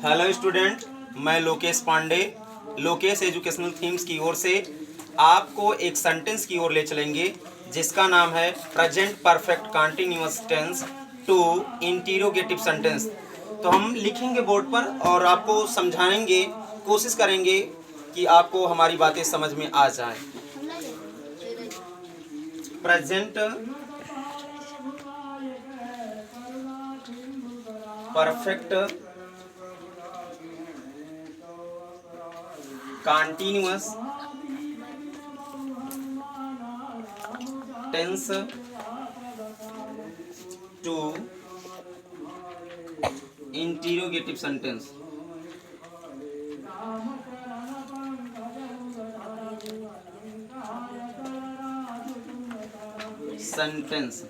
Hello student, मैं Lokesh Pandey Lokesh educational themes की ओर से आपको एक सेंटेंस की ओर ले चलेंगे जिसका नाम है present perfect continuous tense to interrogative sentence. तो हम लिखेंगे बोर्ड पर और आपको समझाएंगे, कोशिश करेंगे कि आपको हमारी बातें समझ में आ जाएं। Present perfect continuous tense to interrogative sentence. Sentence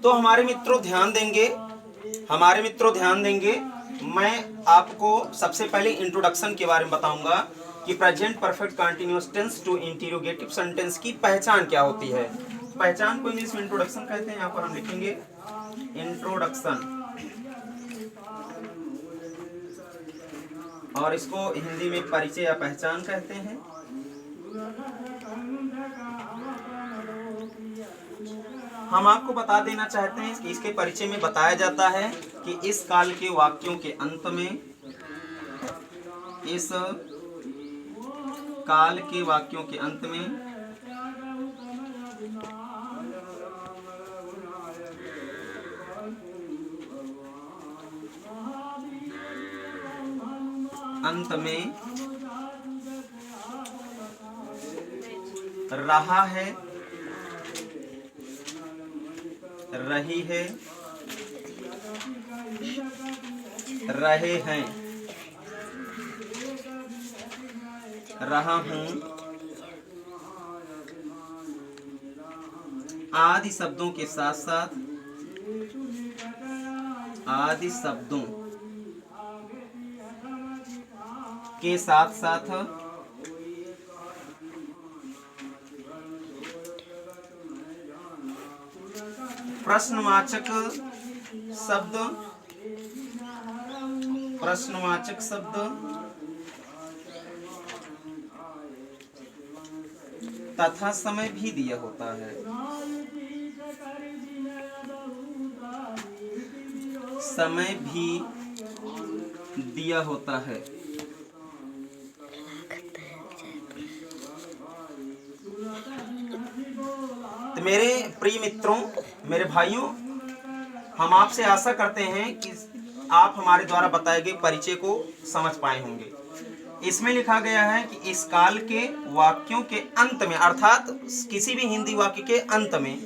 तो हमारे मित्रों ध्यान देंगे, मैं आपको सबसे पहले इंट्रोडक्शन के बारे में बताऊंगा कि present perfect continuous tense to interrogative sentence की पहचान क्या होती है। पहचान को इंग्लिश में इंट्रोडक्शन कहते हैं। यहाँ पर हम लिखेंगे इंट्रोडक्शन और इसको हिंदी में परिचय या पहचान कहते हैं। हम आपको बता देना चाहते हैं कि इसके परिचय में बताया जाता है कि इस काल के वाक्यों के अंत में, इस काल के वाक्यों के अंत में रहा है, रही है, रहे हैं, रहा हूं आदि शब्दों के साथ साथ प्रश्नवाचक शब्द तथा समय भी दिया होता है। समय भी दिया होता है। तो मेरे प्रिय मित्रों, मेरे भाइयों, हम आपसे आशा करते हैं कि आप हमारे द्वारा बताए गए परिचय को समझ पाए होंगे। इसमें लिखा गया है कि इस काल के वाक्यों के अंत में, अर्थात किसी भी हिंदी वाक्य के अंत में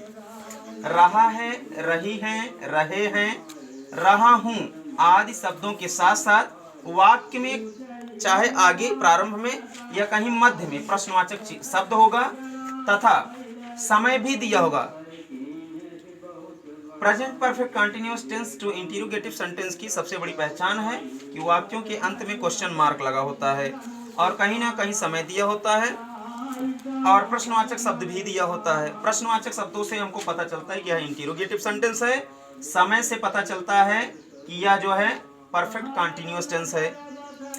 रहा है, रही है, रहे हैं, रहा हूं आदि शब्दों के साथ साथ वाक्य में चाहे आगे प्रारंभ में या कहीं मध्य में प्रश्नवाचक शब्द होगा तथा समय भी दिया होगा। Present perfect continuous tense to interrogative sentence की सबसे बड़ी पहचान है कि वाक्यों के अंत में क्वेश्चन मार्क लगा होता है और कहीं ना कहीं समय दिया होता है और प्रश्नवाचक शब्द भी दिया होता है। प्रश्नवाचक शब्दों से हमको पता चलता है कि यह इंटीरोगेटिव सेंटेंस है। समय से पता चलता है कि यह जो है परफेक्ट कंटीन्यूअस टेंस है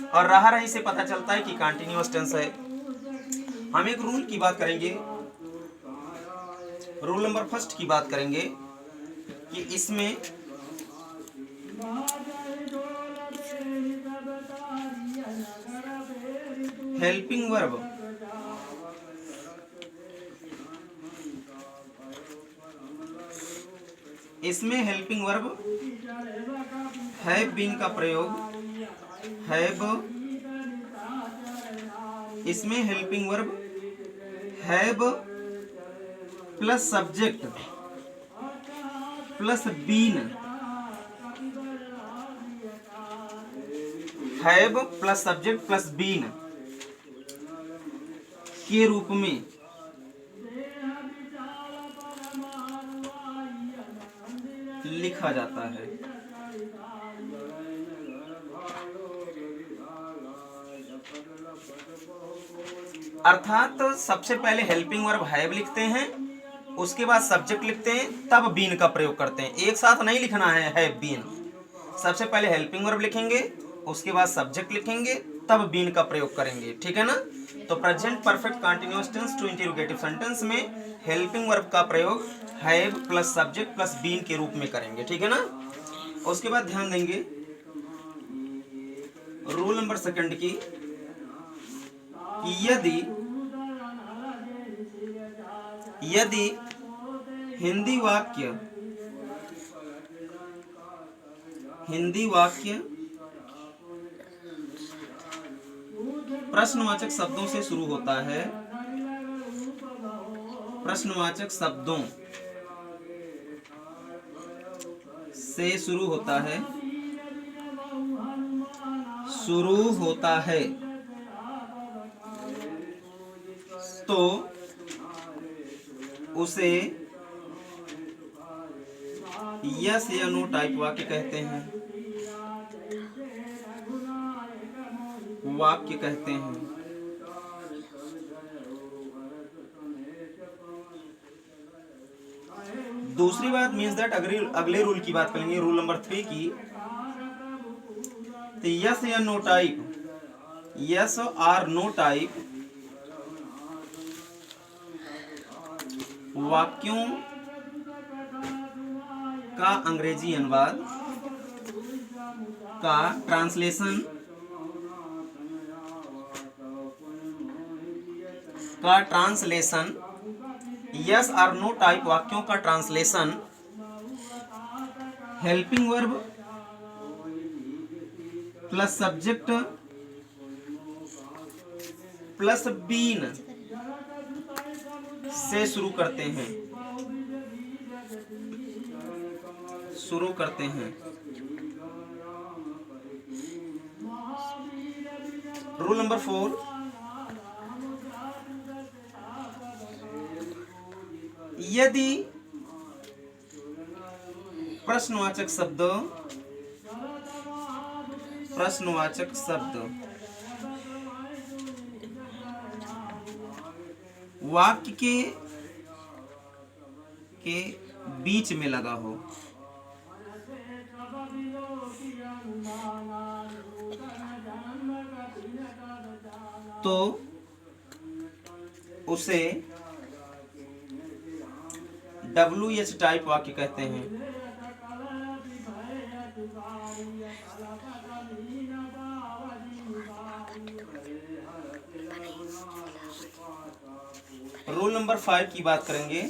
और रहा रही से पता चलता है कि कंटीन्यूअस टेंस है। हम एक रूल की बात करेंगे, रूल नंबर फर्स्ट की बात करेंगे कि इसमें हेल्पिंग वर्ब हैव बीन का प्रयोग, इसमें helping verb have plus subject plus been, have plus subject plus been के रूप में लिखा जाता है। अर्थात सबसे पहले हेल्पिंग वर्ब हैव लिखते हैं उसके बाद सब्जेक्ट लिखते हैं, तब बीन का प्रयोग करते हैं। एक साथ नहीं लिखना है बीन। सबसे पहले हेल्पिंग वर्ब लिखेंगे, उसके बाद सब्जेक्ट लिखेंगे, तब बीन का प्रयोग करेंगे, ठीक है ना। तो present perfect continuous tense to interrogative sentence में हेल्पिंग वर्ब का प्रयोग have plus subject plus been के रूप में करेंगे, ठीक है ना। उसके बाद ध्यान देंगे रूल नंबर सेकंड की, यदि हिंदी वाक्य प्रश्नवाचक शब्दों से शुरू होता है, प्रश्नवाचक शब्दों से शुरू होता है तो उसे यस या नो टाइप वाक्य कहते हैं, दूसरी बात मीन्स दैट अगले रूल की बात करेंगे, रूल नंबर 3 की। तो यस या नो टाइप, यस और नो टाइप वाक्यों का अंग्रेजी अनुवाद का ट्रांसलेशन यस और नो टाइप वाक्यों का translation helping verb plus subject plus been से शुरू करते हैं। रूल नंबर 4, यदि प्रश्नवाचक शब्द वाक्य के बीच में लगा हो तो उसे WH टाइप वाक्य कहते हैं। रूल नंबर 5 की बात करेंगे,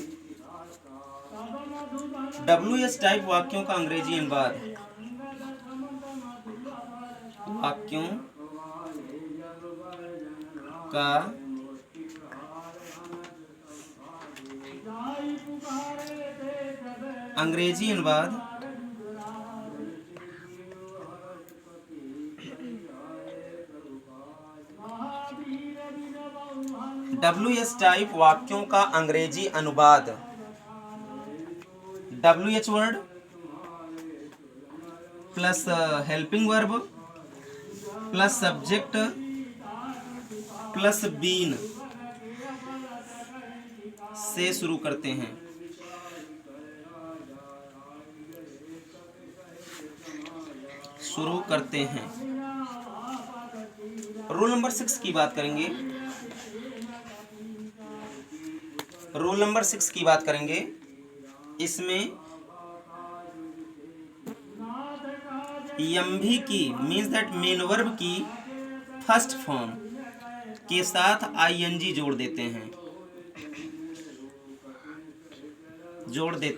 WH टाइप वाक्यों का अंग्रेजी अनुवाद, वाक्यों का अंग्रेजी अनुवाद WH टाइप वाक्यों का अंग्रेजी अनुवाद, WH word plus helping verb plus subject plus been से शुरू करते हैं। रूल नंबर 6 की बात करेंगे, इसमें यम्भी की मीन्स दैट मेन वर्ब की फर्स्ट फॉर्म के साथ ING जोड़ देते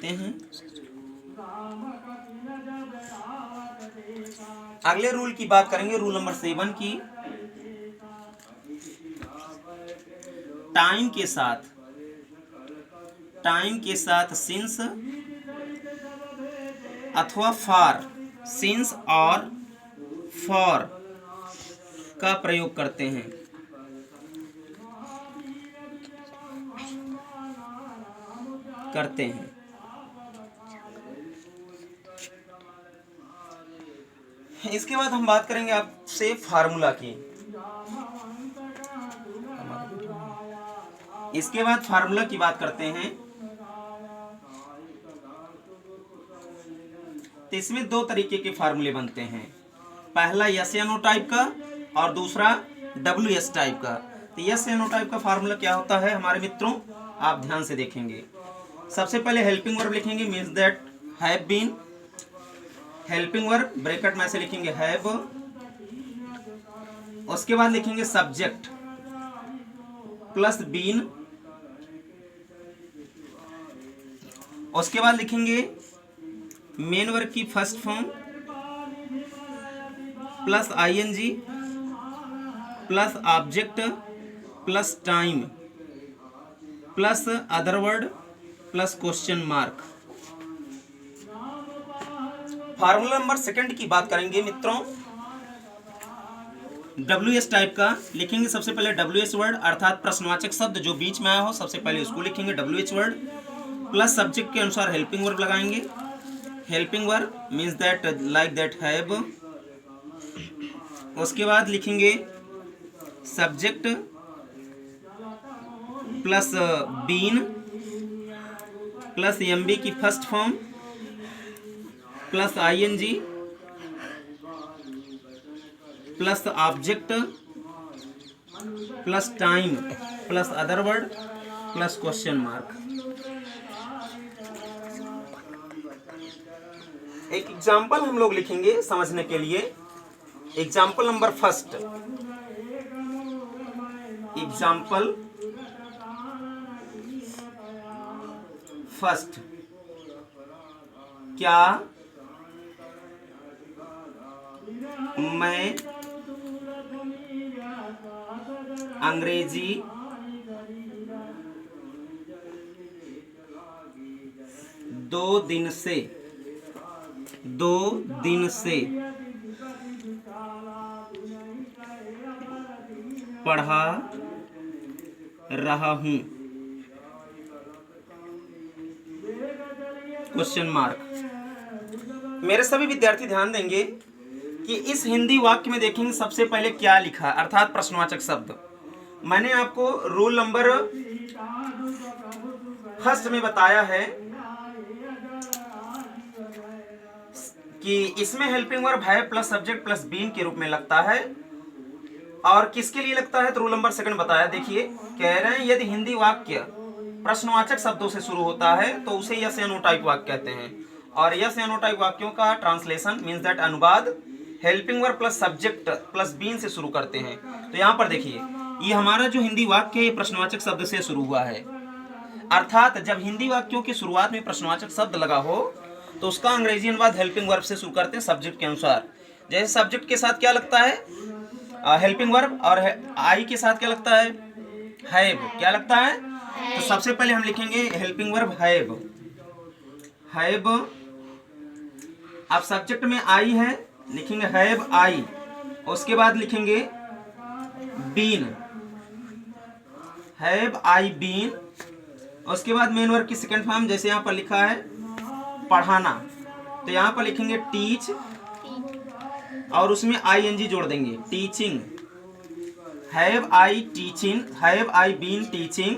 हैं। अगले रूल की बात करेंगे, रूल नंबर 7 की। टाइम के साथ सिंस अथवा फॉर, सिंस और फॉर का प्रयोग करते हैं। इसके बाद हम बात करेंगे आपसे फार्मूला की। इसके बाद फार्मूला की बात करते हैं। तो इसमें दो तरीके के फार्मूले बनते हैं, पहला SNO टाइप का और दूसरा WS टाइप का। तो SNO टाइप का फार्मूला क्या होता है हमारे मित्रों, आप ध्यान से देखेंगे। सबसे पहले हेल्पिंग वर्ब लिखेंगे, means that have been, helping verb bracket में से लिखेंगे हैव, उसके बाद लिखेंगे सब्जेक्ट प्लस बीन, उसके बाद लिखेंगे मेन वर्ब की first form plus ING plus object plus time plus other word plus question mark. Formula number second की बात करेंगे मित्रों, WS टाइप का लिखेंगे। सबसे पहले WS वर्ड अर्थात प्रश्नवाचक शब्द जो बीच में आया हो, सबसे पहले उसको लिखेंगे WH वर्ड, प्लस सब्जेक्ट के अनुसार हेल्पिंग वर्ब लगाएंगे। Helping verb means that like that have, उसके बाद लिखेंगे subject plus been plus MB की first form plus ING plus object plus time plus other word plus question mark. एक example हम लोग लिखेंगे समझने के लिए। Example number first, example first, क्या मैं अंग्रेजी दो दिन से पढ़ा रहा हूं, क्वेश्चन मार्क। मेरे सभी विद्यार्थी ध्यान देंगे कि इस हिंदी वाक्य में देखेंगे सबसे पहले क्या लिखा, अर्थात प्रश्नवाचक शब्द। मैंने आपको रूल नंबर फर्स्ट में बताया है कि इसमें हेल्पिंग वर्ब है प्लस सब्जेक्ट प्लस बीन के रूप में लगता है। और किसके लिए लगता है तो रूल नंबर सेकंड बताया। देखिए कह रहे हैं यदि हिंदी वाक्य प्रश्नवाचक शब्दों से शुरू होता है तो उसे SNO टाइप वाक्य कहते हैं। और SNO टाइप वाक्यों का ट्रांसलेशन मीन्स दैट अनुवाद helping verb plus subject plus been से शुरू करते हैं। तो यहाँ पर देखिए ये हमारा जो हिंदी वाक्य है प्रश्नवाचक शब्द से शुरू हुआ है, अर्थात जब हिंदी वाक्यों की शुरुआत में प्रश्नवाचक शब्द लगा हो तो उसका अंग्रेजी अनुवाद हेल्पिंग वर्ब से शुरू करते हैं सब्जेक्ट के अनुसार। जैसे सब्जेक्ट के साथ क्या लगता है हेल्पिंग वर्ब, और आई के साथ क्या लगता है हैव, क्या लगता है। तो सबसे पहले हम लिखेंगे हेल्पिंग वर्ब हैव, हैव। अब सब्जेक्ट में आई है, लिखेंगे हैव आई। उसके बाद लिखेंगे बीन, हैव आई बीन। उसके बाद मेन वर्ब की सेकंड फॉर्म जैसे यहाँ पर लिखा है पढ़ाना, तो यहाँ पर लिखेंगे टीच और उसमें ING जोड़ देंगे teaching, have I teaching, have I been teaching.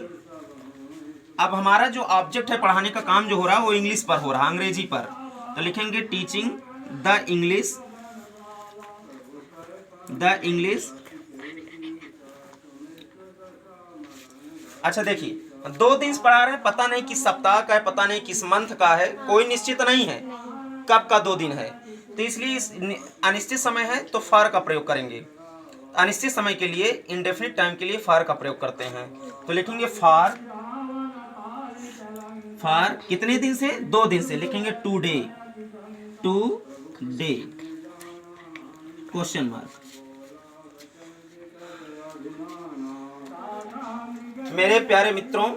अब हमारा जो ऑब्जेक्ट है पढ़ाने का काम जो हो रहा है वो इंग्लिश पर हो रहा है, अंग्रेजी पर, तो लिखेंगे टीचिंग द इंग्लिश। अच्छा देखिए 2 दिन से पढ़ा रहे हैं, पता नहीं किस सप्ताह का है, पता नहीं किस मंथ का है, कोई निश्चित नहीं है कब का 2 दिन है, तो इसलिए अनिश्चित समय है तो फार का प्रयोग करेंगे। अनिश्चित समय के लिए इंडेफिनिट टाइम के लिए फार का प्रयोग करते हैं, तो लिखेंगे फार कितने दिन से 2 दिन से, लिखेंगे टुडे क्वेश्चन मार्क। मेरे प्यारे मित्रों,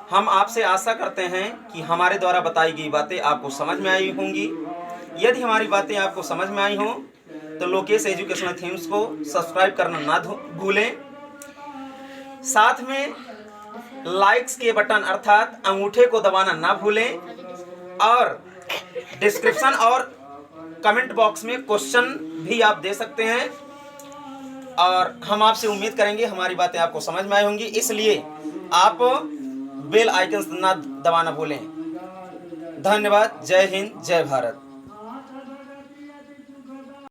हम आपसे आशा करते हैं कि हमारे द्वारा बताई गई बातें आपको समझ में आई होंगी। यदि हमारी बातें आपको समझ में आई हों तो लोकेश एजुकेशनल थीम्स को सब्सक्राइब करना ना भूलें। साथ में लाइक्स के बटन अर्थात अंगूठे को दबाना ना भूलें, और डिस्क्रिप्शन और कमेंट बॉक्स में क्वेश्चन भी आप दे सकते हैं। और हम आपसे उम्मीद करेंगे हमारी बातें आपको समझ में आई होंगी, इसलिए आप बेल आइकन ना दबाना भूलें। धन्यवाद। जय हिंद, जय भारत।